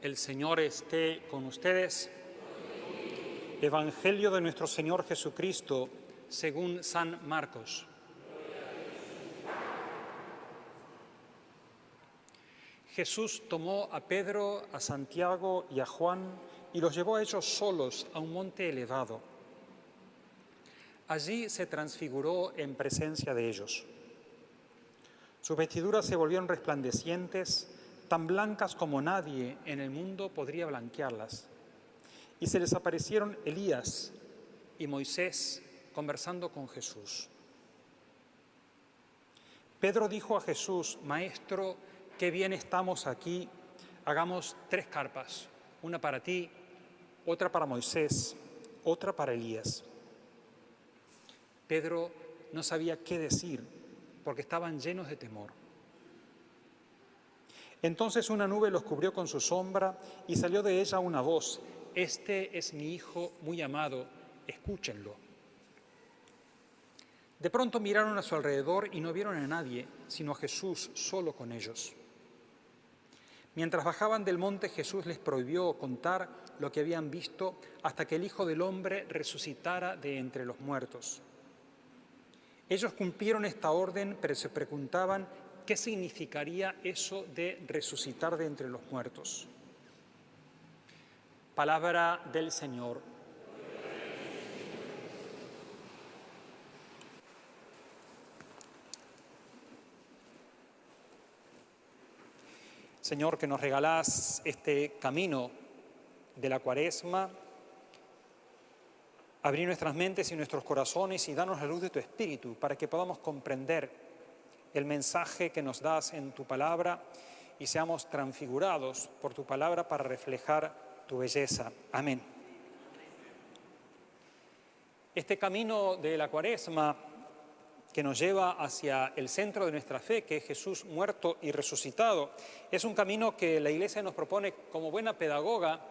El Señor esté con ustedes. Evangelio de nuestro Señor Jesucristo según San Marcos. Jesús tomó a Pedro, a Santiago y a Juan y los llevó a ellos solos a un monte elevado. Allí se transfiguró en presencia de ellos. Sus vestiduras se volvieron resplandecientes, tan blancas como nadie en el mundo podría blanquearlas. Y se les aparecieron Elías y Moisés conversando con Jesús. Pedro dijo a Jesús: Maestro, qué bien estamos aquí, hagamos 3 carpas, una para ti, otra para Moisés, otra para Elías. Pedro no sabía qué decir porque estaban llenos de temor. Entonces una nube los cubrió con su sombra y salió de ella una voz: Este es mi Hijo muy amado, escúchenlo. De pronto miraron a su alrededor y no vieron a nadie, sino a Jesús solo con ellos. Mientras bajaban del monte, Jesús les prohibió contar lo que habían visto hasta que el Hijo del Hombre resucitara de entre los muertos. Ellos cumplieron esta orden, pero se preguntaban qué significaría eso de resucitar de entre los muertos. Palabra del Señor. Señor, que nos regalás este camino de la Cuaresma, abrir nuestras mentes y nuestros corazones y danos la luz de tu Espíritu para que podamos comprender el mensaje que nos das en tu palabra y seamos transfigurados por tu palabra para reflejar tu belleza. Amén. Este camino de la Cuaresma que nos lleva hacia el centro de nuestra fe, que es Jesús muerto y resucitado, es un camino que la Iglesia nos propone como buena pedagoga,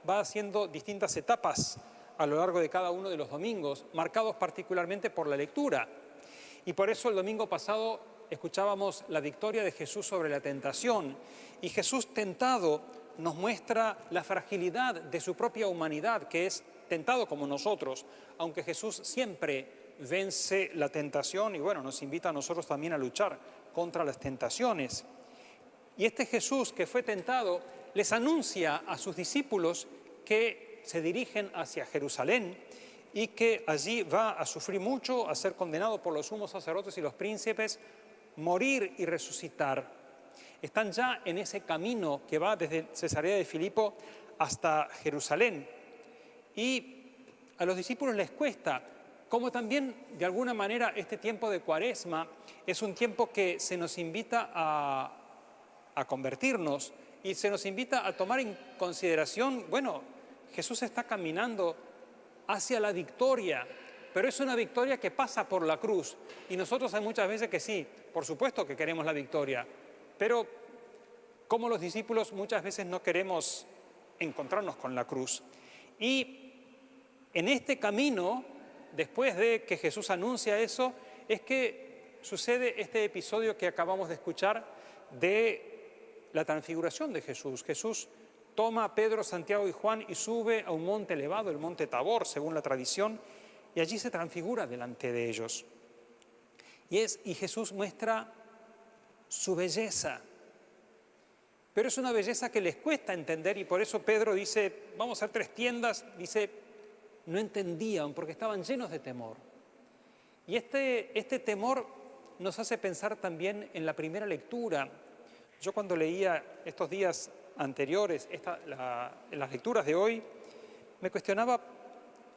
va haciendo distintas etapas a lo largo de cada uno de los domingos, marcados particularmente por la lectura. Y por eso el domingo pasado escuchábamos la victoria de Jesús sobre la tentación, y Jesús tentado nos muestra la fragilidad de su propia humanidad, que es tentado como nosotros, aunque Jesús siempre vence la tentación y nos invita a nosotros también a luchar contra las tentaciones. Y este Jesús que fue tentado les anuncia a sus discípulos que se dirigen hacia Jerusalén y que allí va a sufrir mucho, a ser condenado por los sumos sacerdotes y los príncipes, morir y resucitar. Están ya en ese camino que va desde Cesarea de Filipo hasta Jerusalén. Y a los discípulos les cuesta, como también de alguna manera este tiempo de Cuaresma es un tiempo que se nos invita a convertirnos y se nos invita a tomar en consideración, Jesús está caminando hacia la victoria, pero es una victoria que pasa por la cruz. Y nosotros hay muchas veces que sí, por supuesto que queremos la victoria, pero como los discípulos muchas veces no queremos encontrarnos con la cruz. Y en este camino, después de que Jesús anuncia eso, es que sucede este episodio que acabamos de escuchar de la transfiguración de Jesús. Jesús toma a Pedro, Santiago y Juan y sube a un monte elevado, el monte Tabor, según la tradición, y allí se transfigura delante de ellos. Y Jesús muestra su belleza, pero es una belleza que les cuesta entender, y por eso Pedro dice, vamos a hacer 3 tiendas, dice, no entendían porque estaban llenos de temor. Y este temor nos hace pensar también en la primera lectura. Yo cuando leía estos días anteriores, las lecturas de hoy, me cuestionaba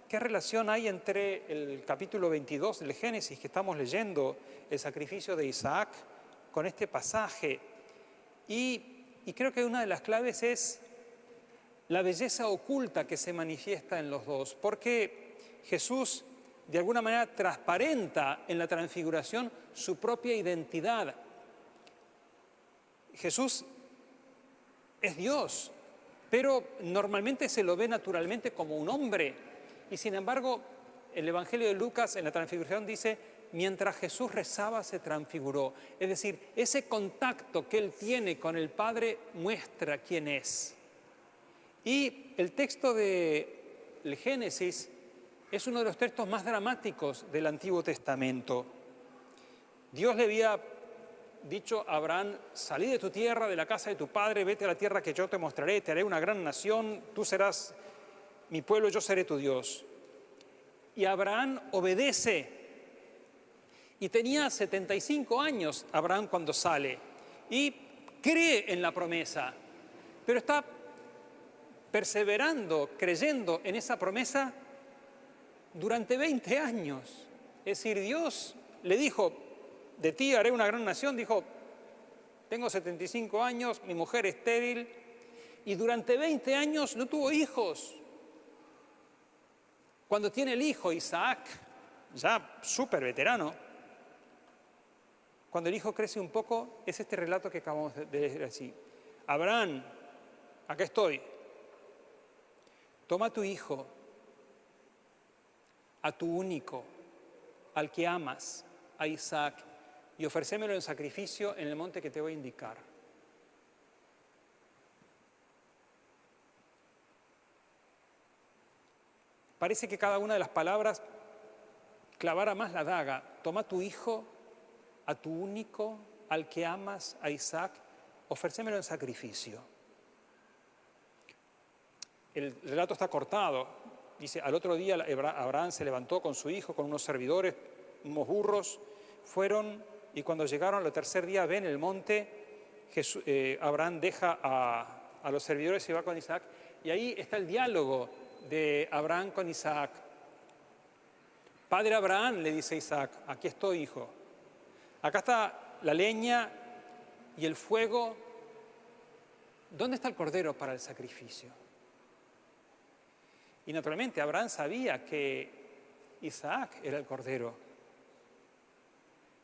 qué relación hay entre el capítulo 22 del Génesis que estamos leyendo, el sacrificio de Isaac, con este pasaje. Y creo que una de las claves es la belleza oculta que se manifiesta en los dos, porque Jesús de alguna manera transparenta en la transfiguración su propia identidad. Jesús es Dios, pero normalmente se lo ve naturalmente como un hombre. Y sin embargo, el Evangelio de Lucas en la transfiguración dice, mientras Jesús rezaba se transfiguró. Es decir, ese contacto que él tiene con el Padre muestra quién es. Y el texto del Génesis es uno de los textos más dramáticos del Antiguo Testamento. Dios le había dicho a Abraham: salí de tu tierra, de la casa de tu padre, vete a la tierra que yo te mostraré, te haré una gran nación, tú serás mi pueblo, yo seré tu Dios. Y Abraham obedece. Y tenía 75 años Abraham cuando sale. Y cree en la promesa, pero está perseverando, creyendo en esa promesa durante 20 años. Es decir, Dios le dijo: de ti haré una gran nación. Dijo: tengo 75 años, mi mujer es estéril, y durante 20 años no tuvo hijos. Cuando tiene el hijo Isaac, ya súper veterano, cuando el hijo crece un poco, es este relato que acabamos de leer así: Abraham, acá estoy, toma a tu hijo, a tu único, al que amas, a Isaac, y ofrécemelo en sacrificio en el monte que te voy a indicar. Parece que cada una de las palabras clavara más la daga. Toma a tu hijo, a tu único, al que amas, a Isaac, ofrécemelo en sacrificio. El relato está cortado. Dice: al otro día Abraham se levantó con su hijo, con unos servidores, unos burros, fueron, y cuando llegaron al tercer día ven el monte, Abraham deja a los servidores y se va con Isaac, y ahí está el diálogo de Abraham con Isaac. Padre Abraham, le dice Isaac: aquí estoy, hijo. Acá está la leña y el fuego. ¿Dónde está el cordero para el sacrificio? Y naturalmente Abraham sabía que Isaac era el cordero.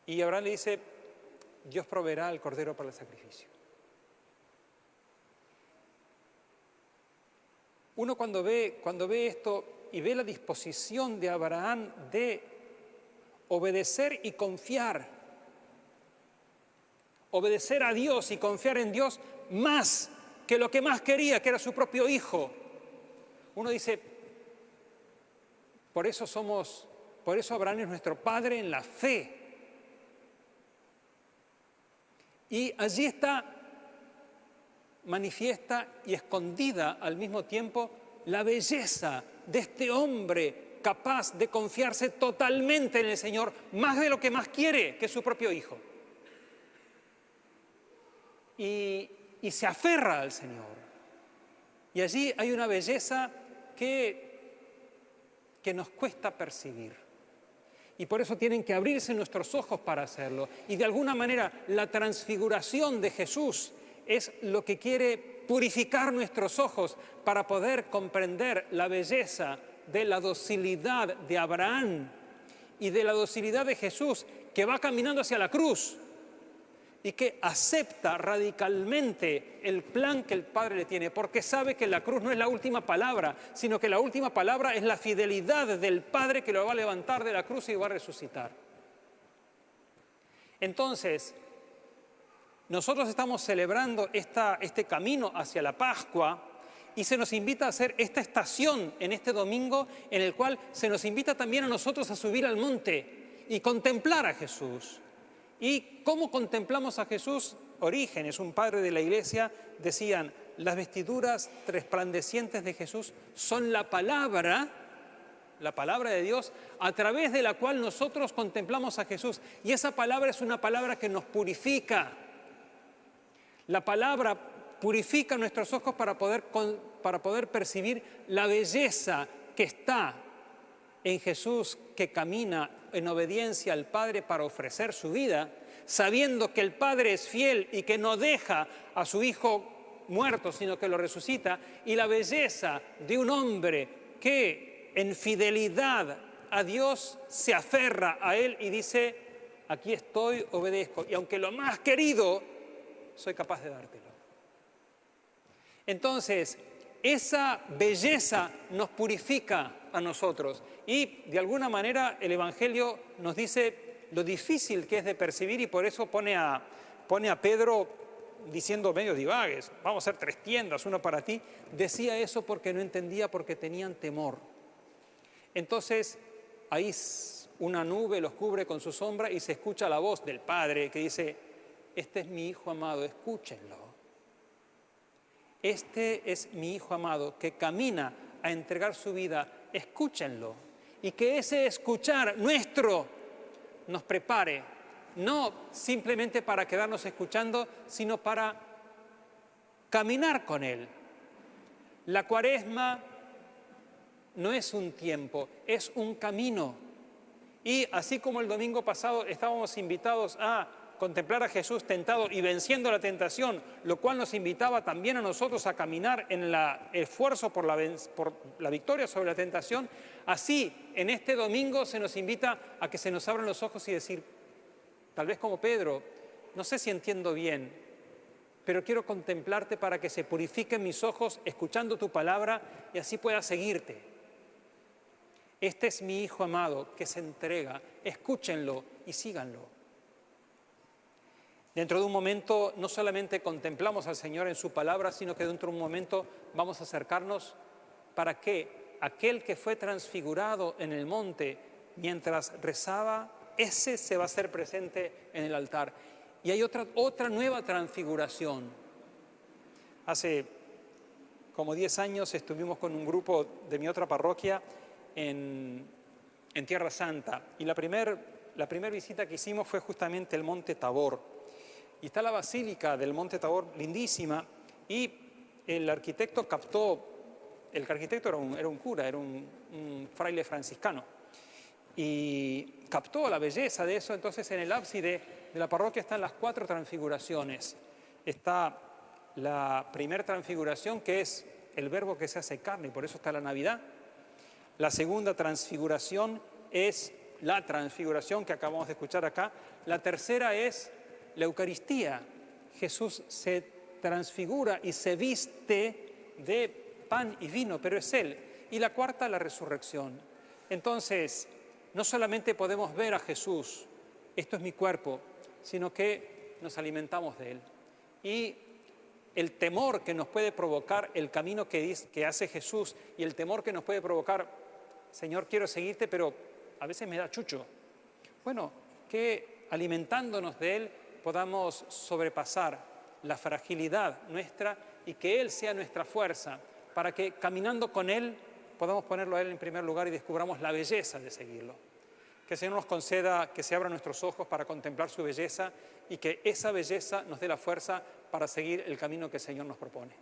Y Abraham le dice: Dios proveerá el cordero para el sacrificio. Uno cuando ve esto y ve la disposición de Abraham de obedecer y confiar, obedecer a Dios y confiar en Dios más que lo que más quería, que era su propio hijo, uno dice: por eso Abraham es nuestro padre en la fe. Y allí está manifiesta y escondida al mismo tiempo la belleza de este hombre capaz de confiarse totalmente en el Señor, más de lo que más quiere, que es su propio hijo. Y se aferra al Señor. Y allí hay una belleza que nos cuesta percibir. Y por eso tienen que abrirse nuestros ojos para hacerlo. Y de alguna manera la transfiguración de Jesús es lo que quiere purificar nuestros ojos para poder comprender la belleza de la docilidad de Abraham y de la docilidad de Jesús, que va caminando hacia la cruz y que acepta radicalmente el plan que el Padre le tiene, porque sabe que la cruz no es la última palabra, sino que la última palabra es la fidelidad del Padre, que lo va a levantar de la cruz y lo va a resucitar. Entonces, nosotros estamos celebrando este camino hacia la Pascua y se nos invita a hacer esta estación en este domingo, en el cual se nos invita también a nosotros a subir al monte y contemplar a Jesús. ¿Y cómo contemplamos a Jesús? Orígenes, un padre de la Iglesia, decían: las vestiduras resplandecientes de Jesús son la palabra de Dios, a través de la cual nosotros contemplamos a Jesús. Y esa palabra es una palabra que nos purifica. La palabra purifica nuestros ojos para poder percibir la belleza que está en Jesús, que camina en obediencia al Padre para ofrecer su vida, sabiendo que el Padre es fiel y que no deja a su Hijo muerto, sino que lo resucita, y la belleza de un hombre que en fidelidad a Dios se aferra a Él y dice: aquí estoy, obedezco, y aunque lo más querido, soy capaz de dártelo. Entonces, esa belleza nos purifica a nosotros, y de alguna manera el Evangelio nos dice lo difícil que es de percibir, y por eso pone a Pedro diciendo medio divagues, vamos a hacer 3 tiendas, una para ti. Decía eso porque no entendía, porque tenían temor. Entonces, ahí una nube los cubre con su sombra y se escucha la voz del Padre que dice, este es mi Hijo amado, escúchenlo. Este es mi Hijo amado que camina a entregar su vida, escúchenlo. Y que ese escuchar nuestro nos prepare, no simplemente para quedarnos escuchando, sino para caminar con Él. La Cuaresma no es un tiempo, es un camino. Y así como el domingo pasado estábamos invitados a contemplar a Jesús tentado y venciendo la tentación, lo cual nos invitaba también a nosotros a caminar en el esfuerzo por la victoria sobre la tentación, así en este domingo se nos invita a que se nos abran los ojos y decir, tal vez como Pedro, no sé si entiendo bien, pero quiero contemplarte para que se purifiquen mis ojos escuchando tu palabra y así pueda seguirte. Este es mi Hijo amado que se entrega, escúchenlo y síganlo. Dentro de un momento no solamente contemplamos al Señor en su palabra, sino que dentro de un momento vamos a acercarnos para que aquel que fue transfigurado en el monte mientras rezaba, ese se va a hacer presente en el altar. Y hay otra nueva transfiguración. Hace como 10 años estuvimos con un grupo de mi otra parroquia en Tierra Santa. Y la primera visita que hicimos fue justamente el Monte Tabor. Y está la Basílica del Monte Tabor, lindísima, y el arquitecto era un cura, era un fraile franciscano, y captó la belleza de eso. Entonces en el ábside de la parroquia están las 4 transfiguraciones. Está la primera transfiguración, que es el Verbo que se hace carne, y por eso está la Navidad. La segunda transfiguración es la transfiguración que acabamos de escuchar acá. La tercera es la Eucaristía. Jesús se transfigura y se viste de pan y vino, pero es Él. Y la cuarta, la resurrección. Entonces, no solamente podemos ver a Jesús, esto es mi cuerpo, sino que nos alimentamos de Él. Y el temor que nos puede provocar el camino que hace Jesús y el temor que nos puede provocar, Señor, quiero seguirte, pero a veces me da chucho. Bueno, que alimentándonos de Él podamos sobrepasar la fragilidad nuestra y que Él sea nuestra fuerza, para que caminando con Él podamos ponerlo a Él en primer lugar y descubramos la belleza de seguirlo. Que el Señor nos conceda que se abran nuestros ojos para contemplar su belleza y que esa belleza nos dé la fuerza para seguir el camino que el Señor nos propone.